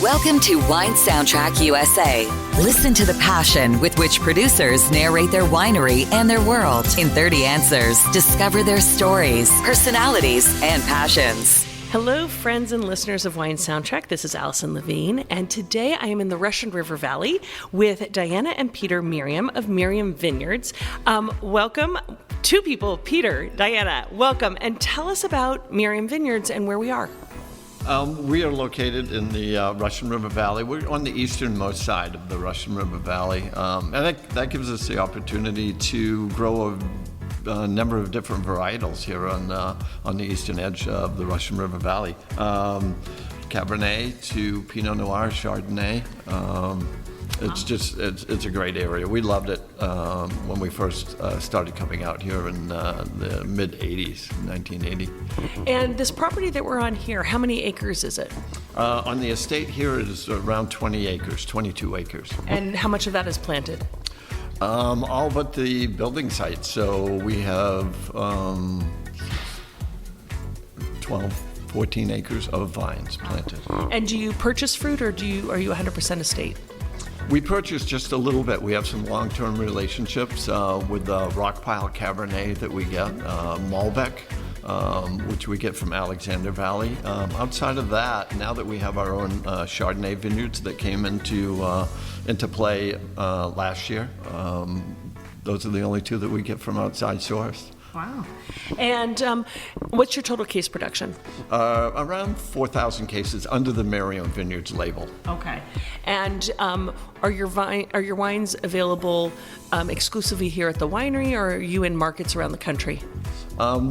Welcome to Wine Soundtrack USA. Listen to the passion with which producers narrate their winery and their world in 30 answers. Discover their stories, personalities, and passions. Hello, friends and listeners of Wine Soundtrack. This is Allison Levine, and today I am in the Russian River Valley with Diana and Peter Merriam of Merriam Vineyards. Welcome. Two people, Peter, Diana, welcome, and tell us about Merriam Vineyards and where we are. We are located in the Russian River Valley. We're on the easternmost side of the Russian River Valley, and that gives us the opportunity to grow a number of different varietals here on the eastern edge of the Russian River Valley. Cabernet to Pinot Noir, Chardonnay. It's a great area. We loved it when we first started coming out here in the mid-'80s, 1980. And this property that we're on here, how many acres is it? On the estate here, it is around 20 acres, 22 acres. And how much of that is planted? All but the building site. So we have 14 acres of vines planted. And do you purchase fruit, or are you 100% estate? We purchased just a little bit. We have some long-term relationships with the Rockpile Cabernet that we get, Malbec, which we get from Alexander Valley. Outside of that, now that we have our own Chardonnay vineyards that came into play last year, those are the only two that we get from outside source. Wow. And what's your total case production? Around 4,000 cases under the Merriam Vineyards label. Okay. And are your wines available exclusively here at the winery, or are you in markets around the country?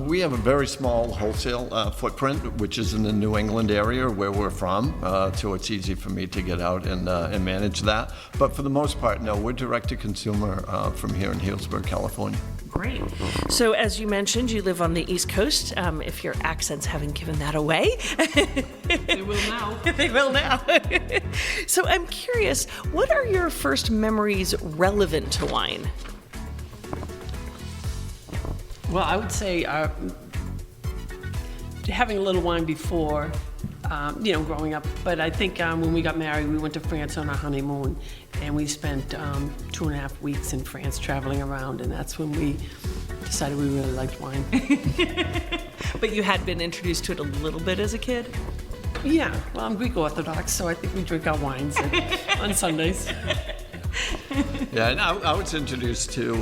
We have a very small wholesale footprint, which is in the New England area where we're from, so it's easy for me to get out and manage that. But for the most part, no, we're direct to consumer from here in Healdsburg, California. Great. So as you mentioned, you live on the East Coast, if your accents haven't given that away. They will now. They will now. So I'm curious, what are your first memories relevant to wine? Well, I would say having a little wine before, growing up. But I think when we got married, we went to France on our honeymoon, and we spent 2.5 weeks in France traveling around, and that's when we decided we really liked wine. But you had been introduced to it a little bit as a kid? Yeah, well, I'm Greek Orthodox, so I think we drink our wines on Sundays. Yeah, and I was introduced to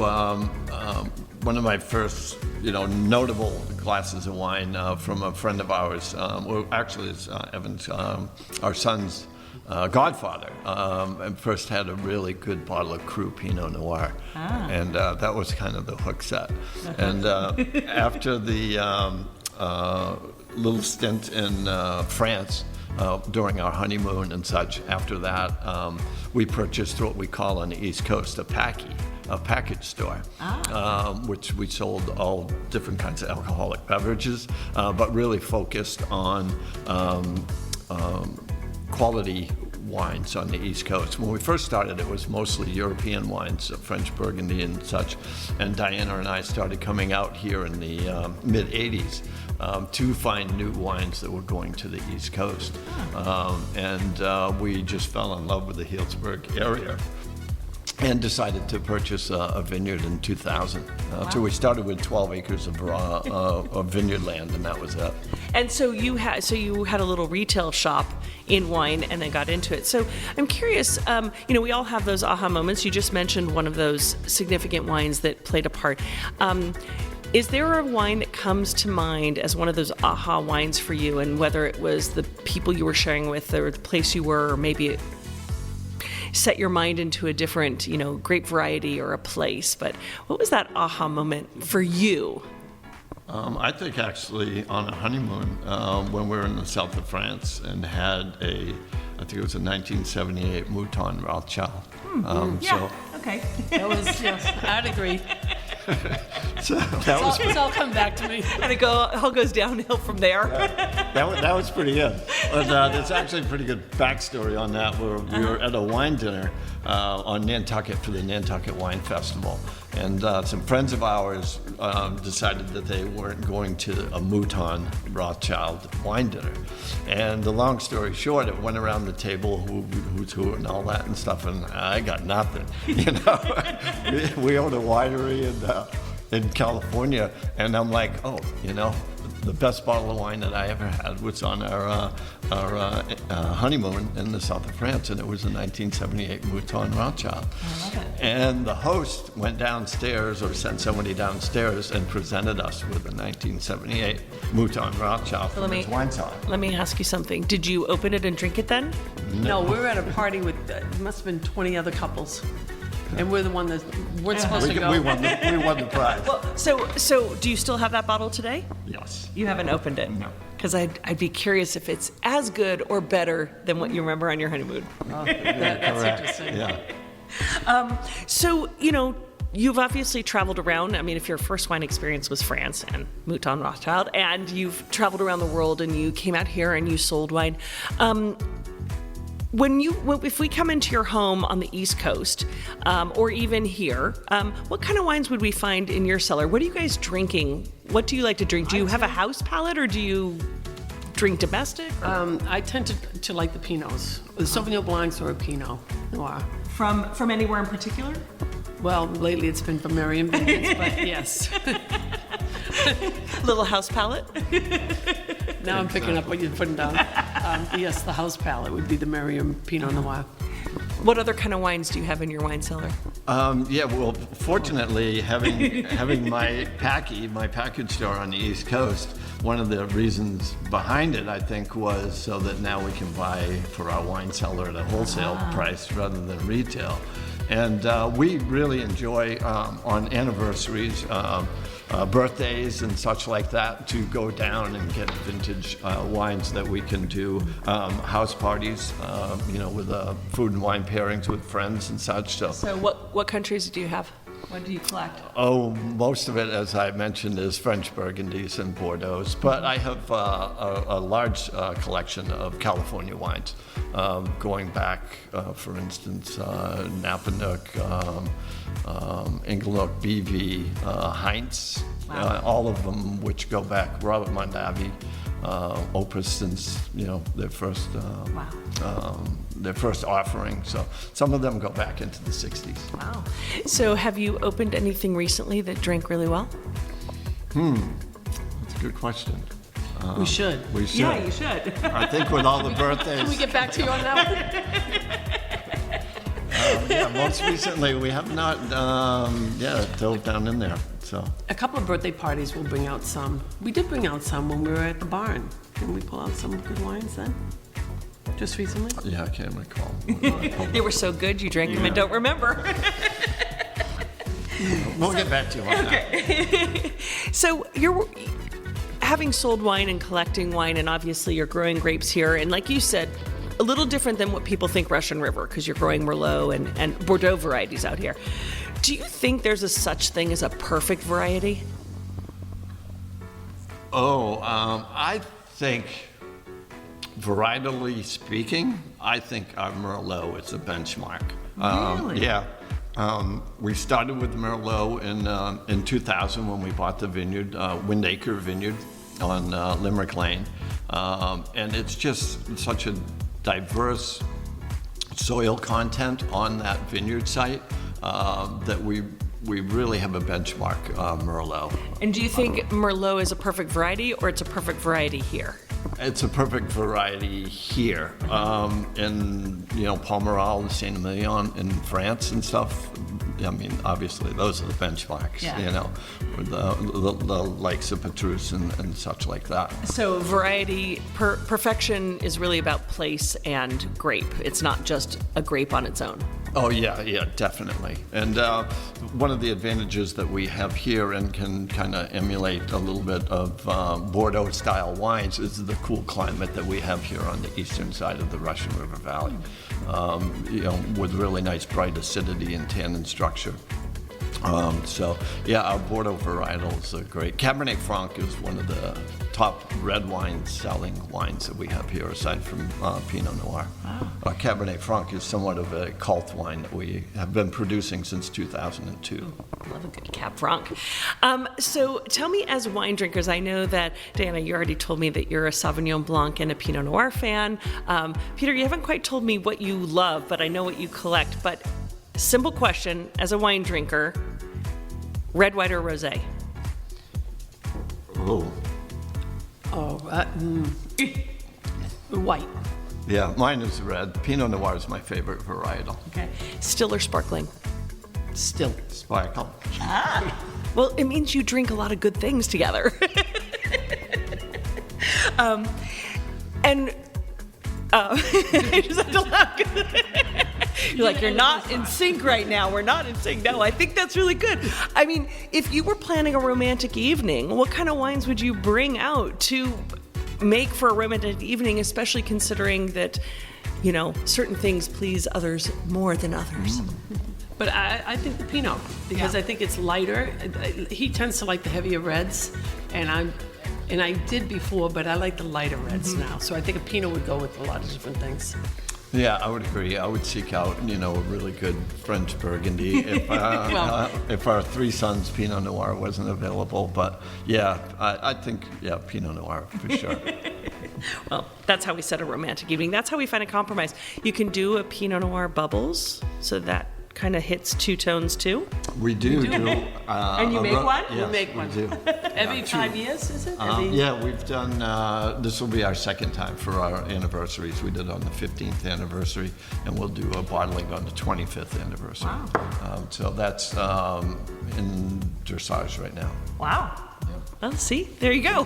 one of my first, notable glasses of wine from a friend of ours. Well, actually, it's Evan's, our son's godfather. And first had a really good bottle of Cru Pinot Noir, and that was kind of the hook set. And after the little stint in France, during our honeymoon and such, after that, we purchased what we call on the East Coast a package store, which we sold all different kinds of alcoholic beverages, but really focused on quality wines on the East Coast. When we first started, it was mostly European wines, French Burgundy and such, and Diana and I started coming out here in the mid-'80s to find new wines that were going to the East Coast. And we just fell in love with the Healdsburg area and decided to purchase a vineyard in 2000. So we started with 12 acres of vineyard land, and that was it. And so you had a little retail shop in wine, and then got into it. So I'm curious. We all have those aha moments. You just mentioned one of those significant wines that played a part. Is there a wine that comes to mind as one of those aha wines for you, and whether it was the people you were sharing with, or the place you were, or maybe it set your mind into a different, grape variety or a place? But what was that aha moment for you? I think actually on a honeymoon when we were in the south of France and had I think it was a 1978 Mouton Rothschild. Okay. That was, I'd agree. So that It's all come back to me. And it all goes downhill from there. That was pretty good. But there's actually a pretty good backstory on that. We were at a wine dinner on Nantucket for the Nantucket Wine Festival. And some friends of ours decided that they weren't going to a Mouton Rothschild wine dinner. And the long story short, it went around the table, who's who and all that and stuff, and I got nothing, you know. we own a winery in California, and I'm like, oh, you know, the best bottle of wine that I ever had was on our honeymoon in the south of France, and it was a 1978 Mouton Rothschild. I love it. And the host went downstairs, or sent somebody downstairs, and presented us with a 1978 Mouton Rothschild from his wine cellar. Let me ask you something. Did you open it and drink it then? No, we were at a party with, it must have been 20 other couples. And we're the one that weren't supposed to go. We won the prize. Well, so do you still have that bottle today? Yes. You haven't opened it? No. Because I'd be curious if it's as good or better than what you remember on your honeymoon. Oh, That's interesting. Yeah. So, you know, you've obviously traveled around. I mean, if your first wine experience was France and Mouton Rothschild, and you've traveled around the world and you came out here and you sold wine. If we come into your home on the East Coast, or even here, what kind of wines would we find in your cellar? What are you guys drinking? What do you like to drink? Do you have a house palate, or do you drink domestic? I tend to like the Pinots, the Sauvignon Blancs or a Pinot Noir. From anywhere in particular? Well, lately it's been from Merriam Vineyards, but yes. Little house palate? Now I'm picking up what you're putting down. Yes, the house palette would be the Merriam Pinot Noir. What other kind of wines do you have in your wine cellar? Yeah, well, fortunately, having my package store on the East Coast, one of the reasons behind it, I think, was so that now we can buy for our wine cellar at a wholesale price rather than retail. And we really enjoy, on anniversaries, birthdays and such like that, to go down and get vintage wines that we can do house parties, with food and wine pairings with friends and such. So what countries do you have? What do you collect? Oh, most of it, as I mentioned, is French Burgundies and Bordeaux, but I have a large collection of California wines, going back, for instance, Napanook, Inglenook, BV, Heinz, all of them which go back, Robert Mondavi, Opus since, their first offering. So some of them go back into the 60s. Wow. So have you opened anything recently that drank really well? That's a good question. We should. We should. Yeah, you should. I think with all the birthdays. Can we get back to you on that one? Yeah, most recently we have not, dove down in there. So A couple of birthday parties will bring out some. We did bring out some when we were at the barn. Didn't we pull out some good wines then? Just recently? yeah, I can't recall. They were so good you drank them and don't remember. We'll get back to you on that. So you're having sold wine and collecting wine, and obviously you're growing grapes here, and like you said, a little different than what people think Russian River, because you're growing Merlot and Bordeaux varieties out here. Do you think there's a such thing as a perfect variety? I think, varietally speaking, I think our Merlot is a benchmark. Really? Yeah. We started with Merlot in 2000 when we bought the vineyard, Windacre Vineyard on Limerick Lane. And it's just such a diverse soil content on that vineyard site that we really have a benchmark Merlot. And do you think Merlot is a perfect variety, or it's a perfect variety here? It's a perfect variety here. In Palmeral and Saint-Emilion in France and stuff. I mean, obviously those are the benchmarks. With the likes of Petrus and such like that. So variety, perfection is really about place and grape. It's not just a grape on its own. Oh, yeah, definitely. And one of the advantages that we have here and can kind of emulate a little bit of Bordeaux-style wines is the cool climate that we have here on the eastern side of the Russian River Valley, with really nice bright acidity and tannin structure. So, yeah, our Bordeaux varietals are great. Cabernet Franc is one of the top red wine selling wines that we have here, aside from Pinot Noir. Wow. Cabernet Franc is somewhat of a cult wine that we have been producing since 2002. Love a good Cab Franc. So tell me, as wine drinkers, I know that, Diana, you already told me that you're a Sauvignon Blanc and a Pinot Noir fan. Peter, you haven't quite told me what you love, but I know what you collect. But simple question, as a wine drinker, red, white, or rosé? White. Yeah, mine is red. Pinot Noir is my favorite varietal. Okay. Still or sparkling? Still. Sparkle. Well, it means you drink a lot of good things together. I just have to laugh. You're like, you're not in sync right now. We're not in sync. No, I think that's really good. I mean, if you were planning a romantic evening, what kind of wines would you bring out to make for a romantic evening, especially considering that, you know, certain things please others more than others? But I think the Pinot, because I think it's lighter. He tends to like the heavier reds, and I did before, but I like the lighter reds now. So I think a Pinot would go with a lot of different things. Yeah, I would agree. I would seek out, a really good French Burgundy if our Three Sons Pinot Noir wasn't available. But yeah, I think, Pinot Noir for sure. Well, that's how we set a romantic evening. That's how we find a compromise. You can do a Pinot Noir bubbles, so that kind of hits two tones too. We do. And you make one? Yes, we make one. do. Every 5 years, is it? Yeah, we've done, this will be our second time for our anniversaries. We did on the 15th anniversary, and we'll do a bottling on the 25th anniversary. Wow. So that's in dressage right now. Wow. Yeah. Well, see, there you go.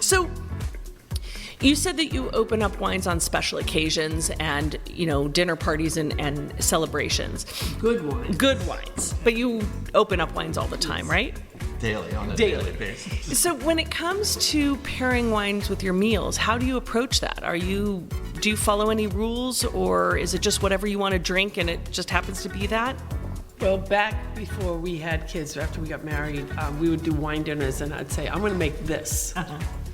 So, you said that you open up wines on special occasions and, dinner parties and celebrations. Good wine. Good wines. But you open up wines all the time, right? Daily, on a daily basis. So when it comes to pairing wines with your meals, how do you approach that? Do you follow any rules, or is it just whatever you want to drink and it just happens to be that? Well, back before we had kids, after we got married, we would do wine dinners, and I'd say, I'm going to make this.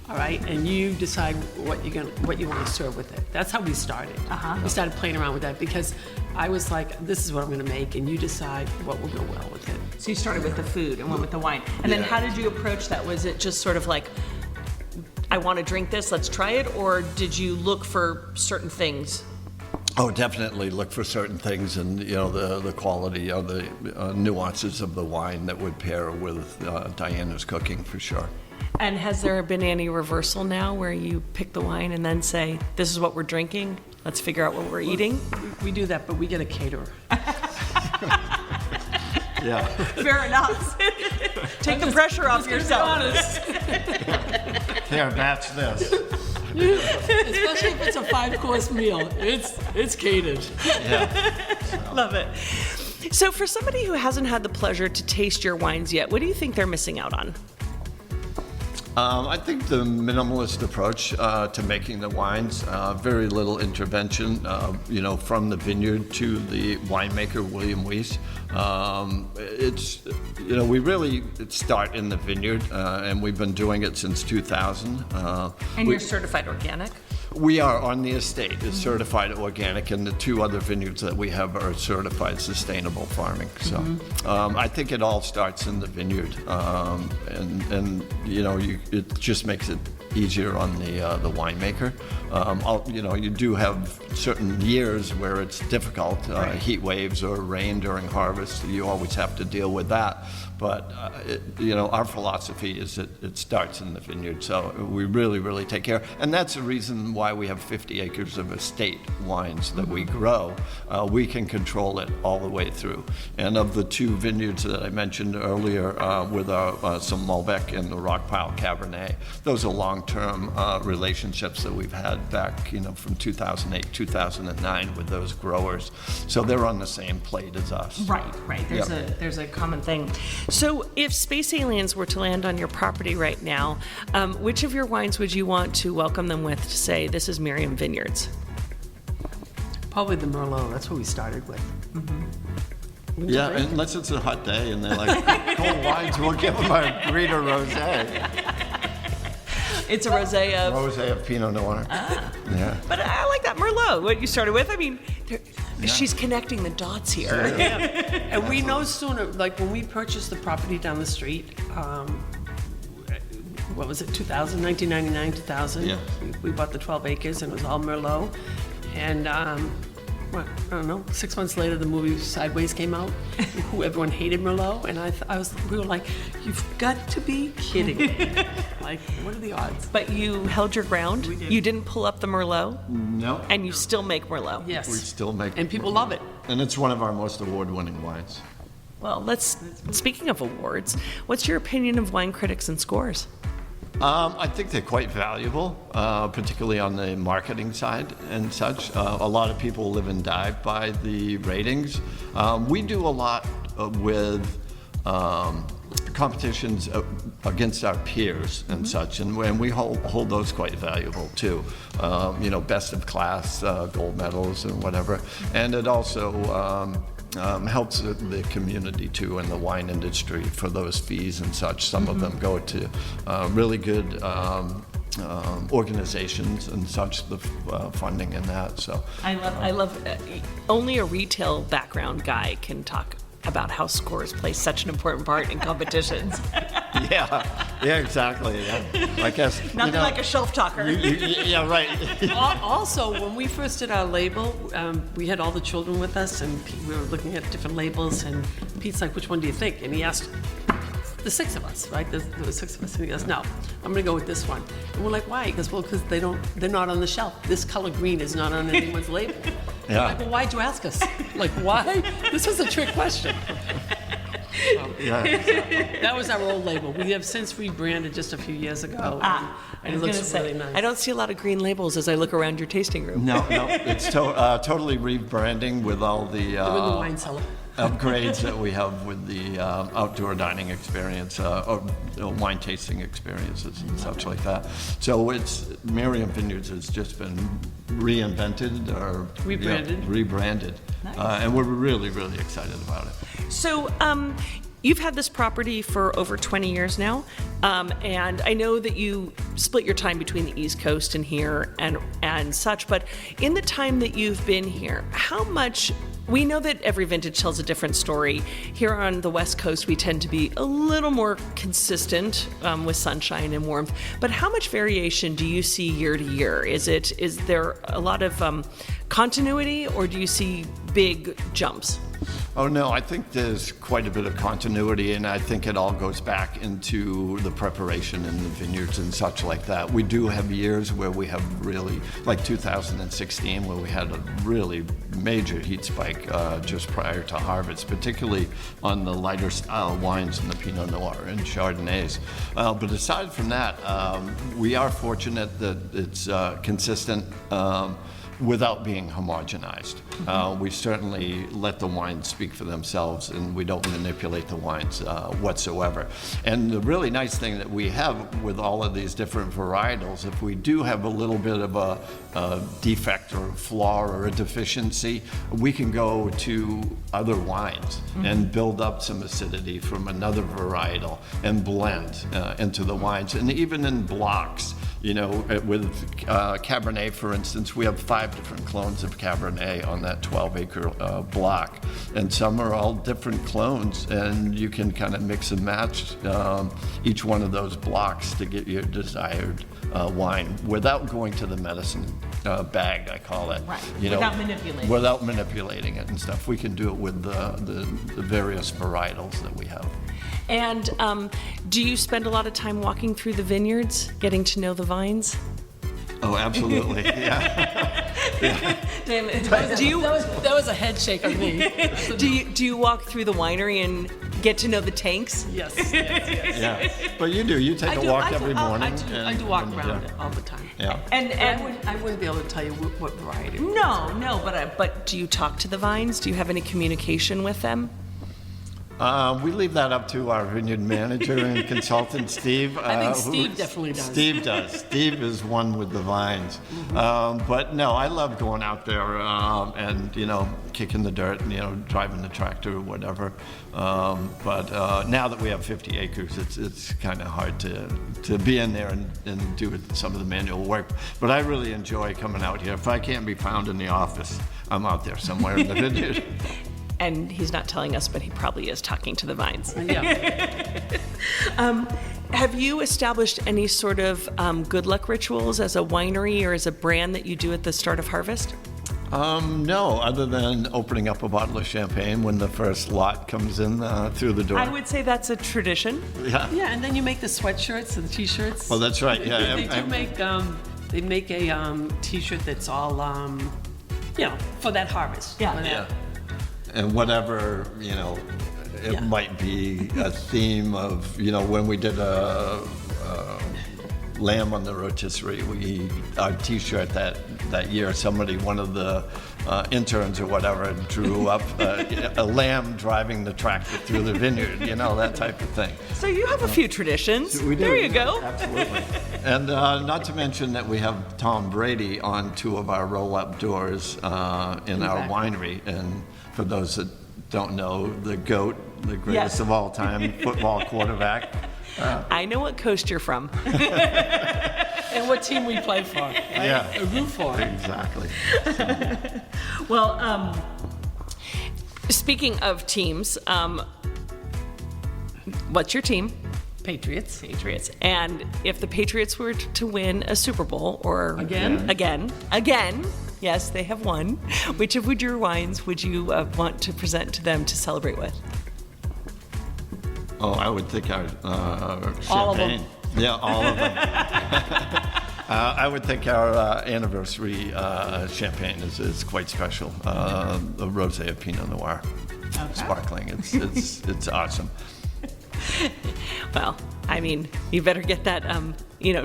All right, and you decide what you want to serve with it. That's how we started. We started playing around with that because I was like, this is what I'm going to make, and you decide what will go well with it. So you started with the food and went with the wine. And then how did you approach that? Was it just sort of like, I want to drink this, let's try it? Or did you look for certain things? Oh, definitely look for certain things, and the quality of the nuances of the wine that would pair with Diana's cooking for sure. And has there been any reversal now where you pick the wine and then say, this is what we're drinking, let's figure out what we're eating? We do that, but we get a caterer. Yeah. Fair enough. Take the pressure off yourself. Here, batch this. Especially if it's a 5-course meal. It's catered. Yeah. Love it. So for somebody who hasn't had the pleasure to taste your wines yet, what do you think they're missing out on? I think the minimalist approach to making the wines, very little intervention, from the vineyard to the winemaker, William Weiss. We really start in the vineyard, and we've been doing it since 2000. And you're certified organic? We are on the estate. It's certified organic, and the 2 other vineyards that we have are certified sustainable farming. So I think it all starts in the vineyard, it just makes it easier on the winemaker. You do have certain years where it's difficult, heat waves or rain during harvest. You always have to deal with that. But, our philosophy is that it starts in the vineyard. So we really, really take care. And that's the reason why we have 50 acres of estate wines that we grow. We can control it all the way through. And of the 2 vineyards that I mentioned earlier with some Malbec and the Rockpile Cabernet, those are long-term relationships that we've had back, from 2008, 2009 with those growers. So they're on the same plate as us. Right. There's a common thing. So if space aliens were to land on your property right now, which of your wines would you want to welcome them with to say, this is Merriam Vineyards? Probably the Merlot. That's what we started with. Yeah, unless it's a hot day and they're like, cold wines, we'll give them a Greta Rosé. It's a rosé of... Rosé of Pinot Noir. Yeah. But I like that Merlot, what you started with. I mean, she's connecting the dots here. And we know sooner, like when we purchased the property down the street, what was it, 1999, 2000? Yeah. We bought the 12 acres and it was all Merlot. And, I don't know, 6 months later the movie Sideways came out, who everyone hated Merlot, and we were like, you've got to be kidding me. Like, what are the odds? But you held your ground. We did. You didn't pull up the Merlot. No. And you still make Merlot. Yes. We still make And people love it. And it's one of our most award-winning wines. Well, speaking of awards, what's your opinion of wine critics and scores? I think they're quite valuable, particularly on the marketing side and such. A lot of people live and die by the ratings. We do a lot with competitions against our peers and such, and we hold those quite valuable too. Best of class, gold medals and whatever. And it also helps the community too and the wine industry for those fees and such. Some of them go to really good organizations and such, the funding and that. So I love only a retail background guy can talk about how scores play such an important part in competitions. yeah, exactly. Yeah. I guess Nothing like a shelf talker. yeah, right. Also, when we first did our label, we had all the children with us, and we were looking at different labels, and Pete's like, which one do you think? And he asked the 6 of us, right? There were 6 of us, and he goes, no, I'm gonna go with this one. And we're like, why? He goes, well, because they're not on the shelf. This color green is not on anyone's label. Yeah. I'm like, well, why'd you ask us? Like, why? This was a trick question. Yeah. That was our old label. We have since rebranded just a few years ago. And it looks really nice. I don't see a lot of green labels as I look around your tasting room. No, it's totally rebranding with all the We're in the wine cellar. upgrades that we have with the outdoor dining experience, or wine tasting experiences and such like that. So Merriam Vineyards has just been reinvented or rebranded. Nice. And we're really, really excited about it. So, you've had this property for over 20 years now, and I know that you split your time between the East Coast and here and such, but in the time that you've been here, how much... We know that every vintage tells a different story. Here on the West Coast, we tend to be a little more consistent with sunshine and warmth. But how much variation do you see year to year? Is there a lot of continuity, or do you see big jumps? Oh, no, I think there's quite a bit of continuity, and I think it all goes back into the preparation in the vineyards and such like that. We do have years where we have really, like 2016, where we had a really major heat spike just prior to harvest, particularly on the lighter style wines and the Pinot Noir and Chardonnays. But aside from that, we are fortunate that it's consistent without being homogenized. We certainly let the wines speak for themselves, and we don't manipulate the wines whatsoever. And the really nice thing that we have with all of these different varietals, if we do have a little bit of a defect or a flaw or a deficiency, we can go to other wines and build up some acidity from another varietal and blend into the wines. And even in blocks, with Cabernet, for instance, we have 5 different clones of Cabernet on that 12-acre block. And some are all different clones, and you can kind of mix and match each one of those blocks to get your desired wine without going to the medicine bag, I call it. Right, without manipulating. Without manipulating it and stuff. We can do it with the various varietals that we have. And do you spend a lot of time walking through the vineyards, getting to know the vines? Oh, absolutely. Yeah. Damn it. That was a head shake on me. Do you walk through the winery and get to know the tanks? Yes. Yeah. But you do. You take a walk every morning. I do walk around it all the time. Yeah. And I wouldn't be able to tell you what variety. No, but do you talk to the vines? Do you have any communication with them? We leave that up to our vineyard manager and consultant, Steve. I think Steve definitely does. Steve does. Steve is one with the vines. But no, I love going out there and, kicking the dirt and, driving the tractor or whatever. But now that we have 50 acres, it's kind of hard to be in there and do some of the manual work. But I really enjoy coming out here. If I can't be found in the office, I'm out there somewhere in the vineyard. And he's not telling us, but he probably is talking to the vines. Yeah. Have you established any sort of good luck rituals as a winery or as a brand that you do at the start of harvest? No, other than opening up a bottle of champagne when the first lot comes in through the door. I would say that's a tradition. Yeah. Yeah, and then you make the sweatshirts and the T-shirts. Oh, that's right. Yeah. They make a T-shirt that's all, for that harvest. Yeah. Yeah. And whatever, it might be a theme of, when we did a lamb on the rotisserie, our T-shirt that year, one of the interns or whatever, drew up a lamb driving the tractor through the vineyard, that type of thing. So you have a few traditions. We do. There you go. Absolutely. And not to mention that we have Tom Brady on 2 of our roll-up doors in our winery. And for those that don't know, the GOAT, the greatest of all time football quarterback. I know what coast you're from. And what team we play for. Right? Yeah. A root for. Exactly. Well, speaking of teams, what's your team? Patriots. Patriots. And if the Patriots were to win a Super Bowl or again, yes, they have won. Which of your wines would you want to present to them to celebrate with? Oh, I would think our champagne. All of them. Yeah, all of them. I would think our anniversary champagne is quite special. The Rosé of Pinot Noir, sparkling. It's awesome. Well, I mean, you better get that,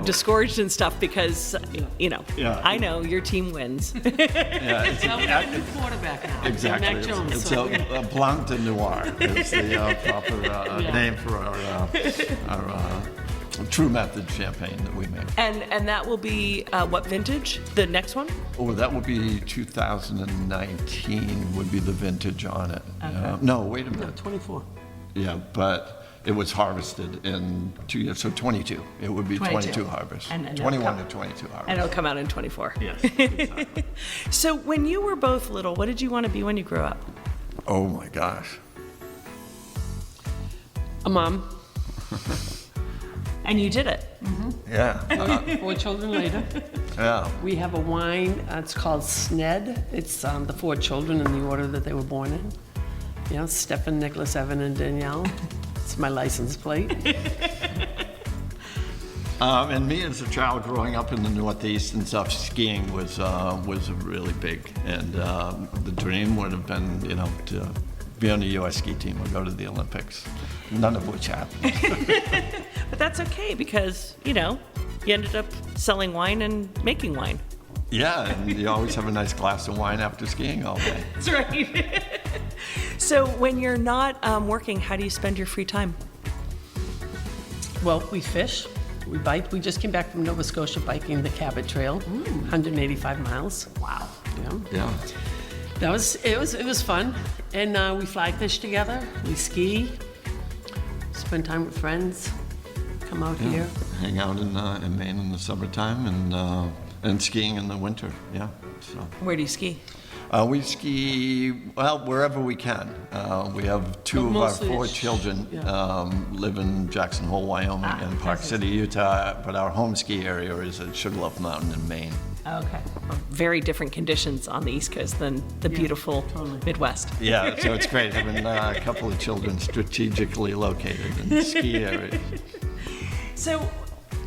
discouraged and stuff because, I know your team wins. Yeah, it's Well, we have a new quarterback now. exactly. Mac Jones. It's a Blanc de Noir. It's the proper name for our True Method champagne that we make. And that will be what vintage? The next one? Oh, that will be 2019 would be the vintage on it. No, wait a No, minute. 24. Yeah, but it was harvested in 2 years, so 22. It would be 22 harvest. And 21 to 22 harvest. And it'll come out in 24. Yes, exactly. So when you were both little, what did you want to be when you grew up? Oh my gosh. A mom. And you did it. Yeah. 4 children later. Yeah. We have a wine, it's called Sned. It's the 4 children in the order that they were born in. Stephen, Nicholas, Evan, and Danielle. It's my license plate. And me as a child growing up in the Northeast and stuff, skiing was really big. And the dream would have been, to be on the U.S. ski team or go to the Olympics, none of which happened. But that's okay because, you ended up selling wine and making wine. Yeah, and you always have a nice glass of wine after skiing all day. That's right. So when you're not working, how do you spend your free time? Well, we fish, we bike. We just came back from Nova Scotia biking the Cabot Trail, 185 miles. Wow. Yeah. It was fun. And we fly fish together, we ski, spend time with friends, come out here. Hang out in Maine in the summertime and skiing in the winter. Yeah. So. Where do you ski? We ski, wherever we can. We have 2 of our 4 children live in Jackson Hole, Wyoming, and Park City, Utah, but our home ski area is at Sugarloaf Mountain in Maine. Okay. Very different conditions on the East Coast than the beautiful Midwest. Yeah, so it's great having a couple of children strategically located in ski areas. So,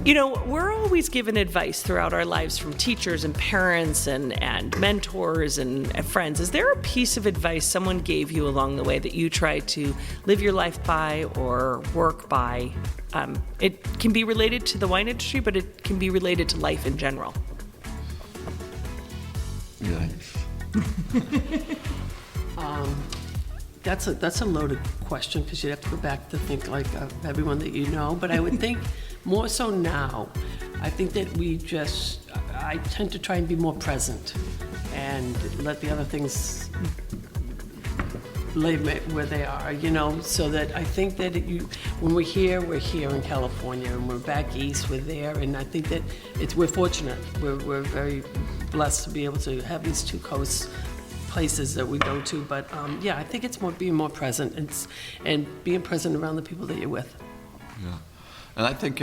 we're always given advice throughout our lives from teachers and parents and mentors and friends. Is there a piece of advice someone gave you along the way that you try to live your life by or work by? It can be related to the wine industry, but it can be related to life in general. Yes. that's a loaded question, because you'd have to go back to think like of everyone that you know. But I would think more so now. I think that I tend to try and be more present and let the other things lay where they are, so that I think that when we're here in California, and we're back east, we're there, and I think that we're fortunate. We're very blessed to be able to have these two coast places that we go to, but I think it's being more present and being present around the people that you're with. Yeah. And I think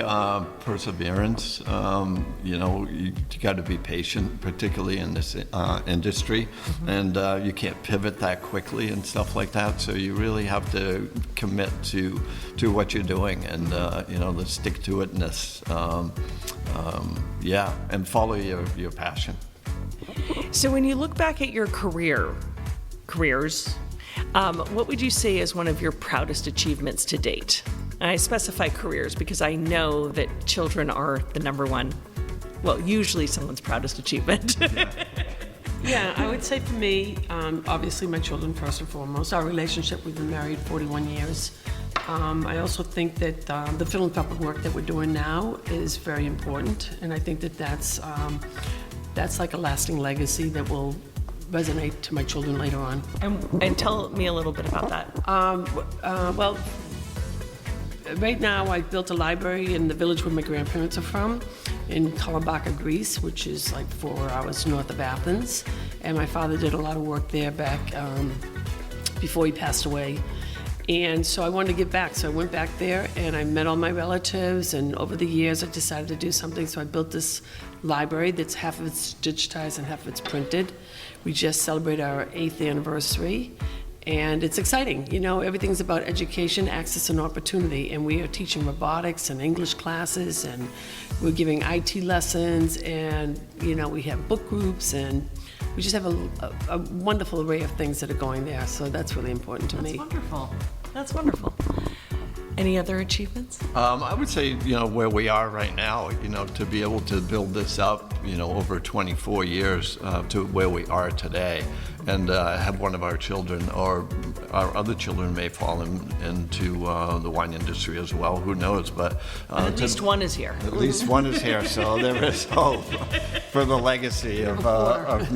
perseverance, you got to be patient, particularly in this industry, and you can't pivot that quickly and stuff like that. So you really have to commit to what you're doing, and the stick-to-itness, and follow your passion. So when you look back at your careers, what would you say is one of your proudest achievements to date? And I specify careers because I know that children are the number one, usually someone's proudest achievement. Yeah, I would say for me, obviously my children first and foremost. Our relationship, we've been married 41 years. I also think that the philanthropic work that we're doing now is very important, and I think that that's like a lasting legacy that will resonate to my children later on. And tell me a little bit about that. Right now, I built a library in the village where my grandparents are from, in Kalabaka, Greece, which is like 4 hours north of Athens. And my father did a lot of work there back before he passed away. And so I wanted to give back. So I went back there and I met all my relatives. And over the years, I decided to do something. So I built this library that's half of it's digitized and half of it's printed. We just celebrated our 8th anniversary. And it's exciting. Everything's about education, access, and opportunity. And we are teaching robotics and English classes, and we're giving IT lessons, and, we have book groups, and we just have a wonderful array of things that are going there. So that's really important to me. That's wonderful. Any other achievements? I would say, where we are right now, to be able to build this up, over 24 years to where we are today, and have one of our children or our other children may fall into the wine industry as well. Who knows? But at least one is here. At least one is here, so there is hope for the legacy of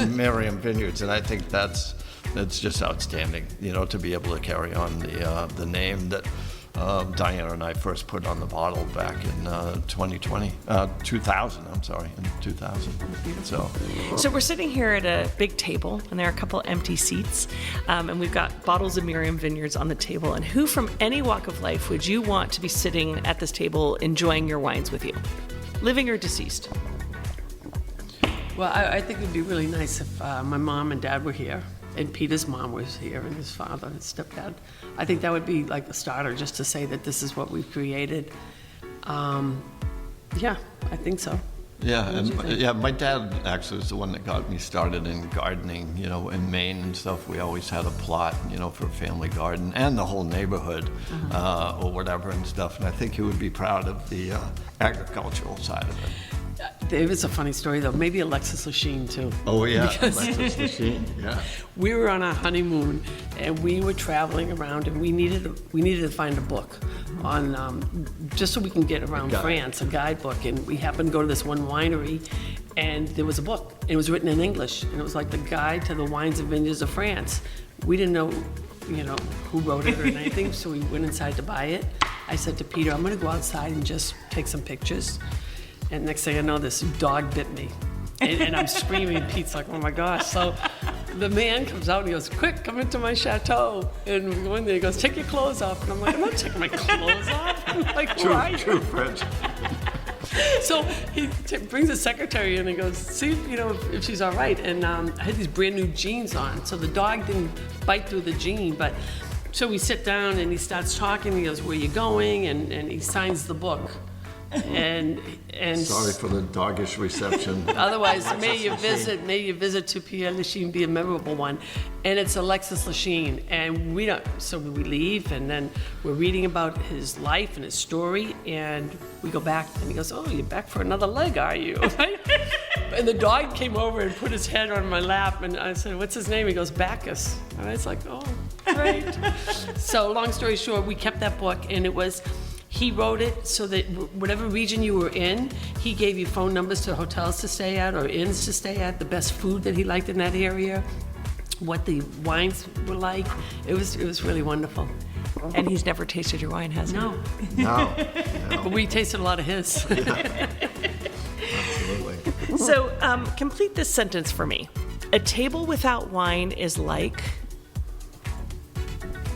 Merriam Vineyards, and I think that's just outstanding. To be able to carry on the name that Diana and I first put on the bottle back in 2000. So we're sitting here at a big table, and there are a couple empty seats, and we've got bottles of Merriam Vineyards on the table. And who from any walk of life would you want to be sitting at this table enjoying your wines with you, living or deceased? Well, I think it would be really nice if my mom and dad were here, and Peter's mom was here, and his father and stepdad. I think that would be like a starter, just to say that this is what we've created. I think so. Yeah, my dad actually was the one that got me started in gardening, in Maine and stuff. We always had a plot, for a family garden and the whole neighborhood or whatever and stuff. And I think he would be proud of the agricultural side of it. There is a funny story, though. Maybe Alexis Lachine, too. Oh, yeah, Alexis Lachine, yeah. We were on our honeymoon, and we were traveling around, and we needed to find a book on, just so we can get around France, a guidebook. And we happened to go to this one winery, and there was a book. And it was written in English, and it was like the guide to the wines and vineyards of France. We didn't know, who wrote it or anything, so we went inside to buy it. I said to Peter, I'm going to go outside and just take some pictures. And next thing I know, this dog bit me. And I'm screaming, and Pete's like, oh my gosh. So the man comes out and he goes, quick, come into my chateau. And we go in there, he goes, take your clothes off. And I'm like, I'm not taking my clothes off. I'm like, why? True French. So he brings his secretary in and he goes, see if she's all right. And I had these brand new jeans on. So the dog didn't bite through the jean, but so we sit down and he starts talking. He goes, where you going? And he signs the book. And sorry for the doggish reception. Otherwise, may your visit to Pierre Lachine be a memorable one. And it's Alexis Lachine, and we leave, and then we're reading about his life and his story, and we go back, and he goes, oh, you're back for another leg, are you? And the dog came over and put his head on my lap, and I said, what's his name? He goes, Bacchus. And I was like, oh. Right. So long story short, we kept that book, and he wrote it so that whatever region you were in, he gave you phone numbers to hotels to stay at or inns to stay at, the best food that he liked in that area, what the wines were like. It was really wonderful. And he's never tasted your wine, has he? No. No. But we tasted a lot of his. Absolutely. So, complete this sentence for me. A table without wine is like...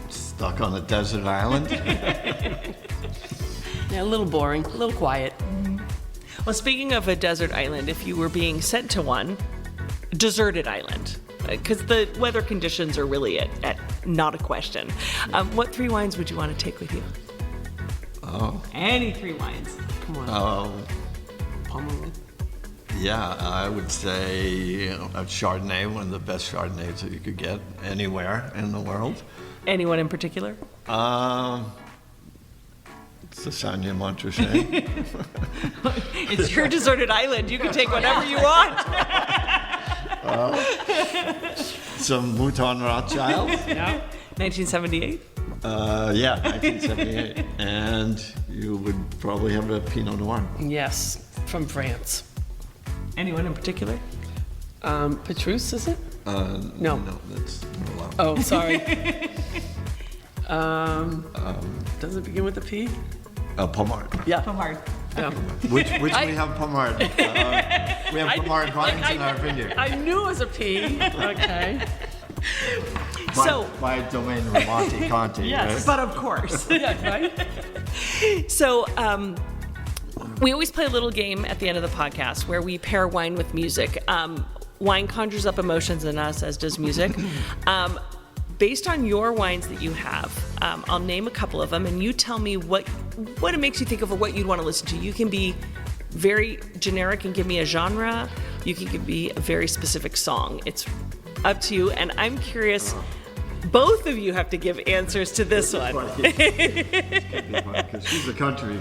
Stuck on a desert island. Yeah, a little boring, a little quiet. Well, speaking of a desert island, if you were being sent to one, deserted island, because the weather conditions are really at not a question. What 3 wines would you want to take with you? Oh. Any 3 wines. Come on. Oh. Pomeranian. Yeah, I would say a Chardonnay, one of the best Chardonnays that you could get anywhere in the world. Anyone in particular? It's the Sauvignon Montrachet. It's your deserted island. You can take whatever you want. Some Mouton Rothschild. Yeah. 1978. Yeah, 1978. And you would probably have a Pinot Noir. Yes, from France. Anyone in particular? Petrus, is it? No. No, that's Merlot. Oh, sorry. Does it begin with a P? Pommard. Yeah. Pomard. Yeah. Which we have Pommard. We have Pommard vines in our vineyard. I knew it was a P. Okay. By Domaine Ramonti Conti. Yes, but of course. Yeah, right? So, we always play a little game at the end of the podcast where we pair wine with music. Wine conjures up emotions in us, as does music. Based on your wines that you have, I'll name a couple of them, and you tell me what it makes you think of or what you'd want to listen to. You can be very generic and give me a genre. You can give me a very specific song. It's up to you, and I'm curious. Both of you have to give answers to this one. Because she's a country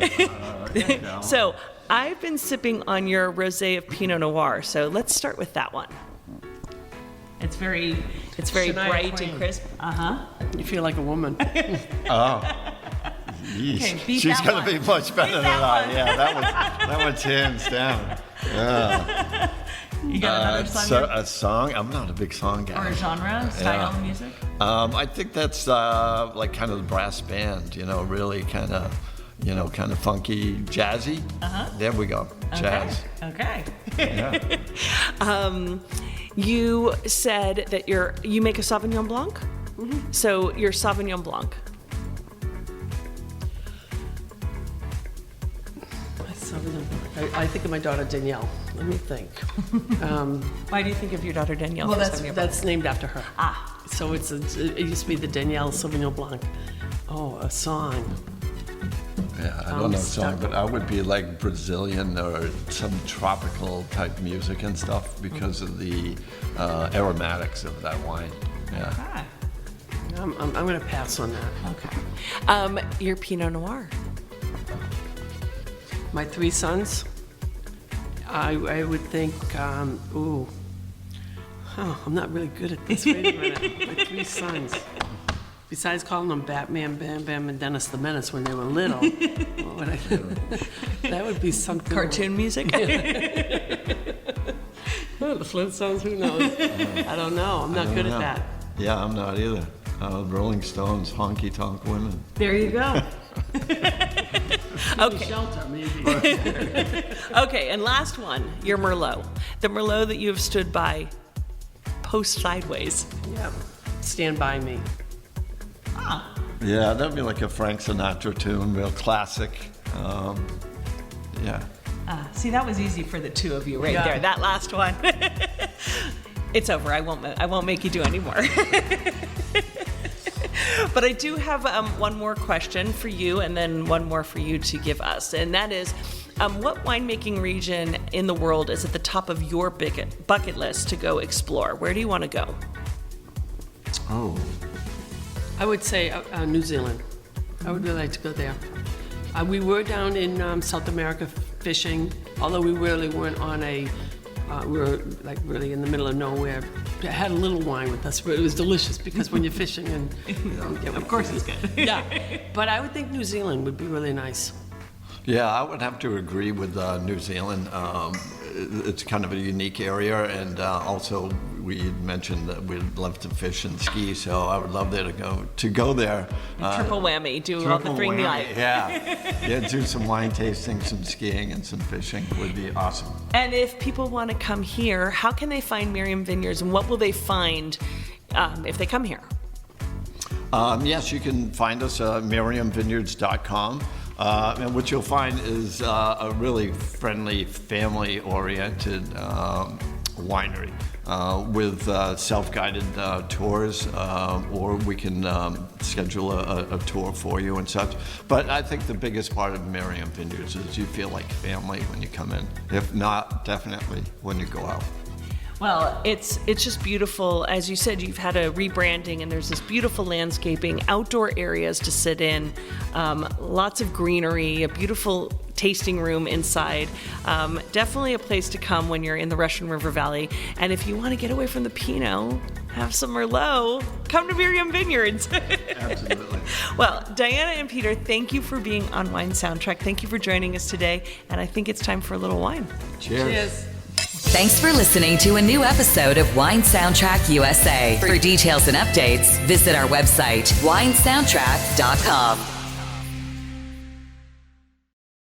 gal. So I've been sipping on your rosé of Pinot Noir. So let's start with that one. It's very Shania bright Twain. and crisp. You feel like a woman. Oh. Yeesh. Okay, beat She's that going to one. be much better than that I. one. Yeah, that one's hands down. Yeah. You got another song A song? I'm not a big song guy. or a genre, style of music? I think that's like kind of the brass band, really kind of funky, jazzy. There we go, jazz. Okay. Yeah. You said that you make a Sauvignon Blanc? Mm-hmm. So your Sauvignon Blanc. I think of my daughter Danielle. Let me think. Why do you think of your daughter Danielle? Well, for Sauvignon Blanc? that's named after her. Ah. So it used to be the Danielle Sauvignon Blanc. Oh, a song. Yeah, I don't know a song, stuck. but I would be like Brazilian or some tropical type music and stuff because of the aromatics of that wine. Yeah. Ah. I'm going to pass on that. Okay. Your Pinot Noir. My 3 sons, I would think, I'm not really good at this. Wait a minute. My 3 sons. Besides calling them Batman, Bam Bam, and Dennis the Menace when they were little, what would I do? That would be something. Cartoon music? Oh, the Flintstones, who knows? I don't know. I'm not good at that. Yeah, I'm not either. Rolling Stones, honky tonk women. There you go. Okay. Shelter, maybe. Okay, and last one, your Merlot. The Merlot that you have stood by post sideways. Yeah. Stand By Me. Yeah, that'd be like a Frank Sinatra tune, real classic. Yeah. See, that was easy for the two of you right Yeah. there. That last one. It's over. I won't make you do any more. But I do have one more question for you, and then one more for you to give us, and that is, what winemaking region in the world is at the top of your bucket list to go explore? Where do you want to go? Oh. I would say New Zealand. I would really like to go there. We were down in South America fishing, although we really weren't on we were like really in the middle of nowhere, had a little wine with us, but it was delicious because when you're fishing and Of course it's good. yeah. But I would think New Zealand would be really nice. Yeah, I would have to agree with New Zealand. It's kind of a unique area, and also we had mentioned that we'd love to fish and ski, so I would love to go there. Triple whammy, do all the three whammy, nights. Yeah, do some wine tasting, some skiing, and some fishing would be awesome. And if people want to come here, how can they find Merriam Vineyards, and what will they find if they come here? Yes, you can find us at merriamvineyards.com. And what you'll find is a really friendly, family-oriented winery with self-guided tours, or we can schedule a tour for you and such. But I think the biggest part of Merriam Vineyards is you feel like family when you come in. If not, definitely when you go out. Well, it's just beautiful. As you said, you've had a rebranding, and there's this beautiful landscaping, outdoor areas to sit in, lots of greenery, a beautiful tasting room inside. Definitely a place to come when you're in the Russian River Valley. And if you want to get away from the Pinot, have some Merlot, come to Merriam Vineyards. Absolutely. Well, Diana and Peter, thank you for being on Wine Soundtrack. Thank you for joining us today. And I think it's time for a little wine. Cheers. Cheers. Thanks for listening to a new episode of Wine Soundtrack USA. For details and updates, visit our website, winesoundtrack.com.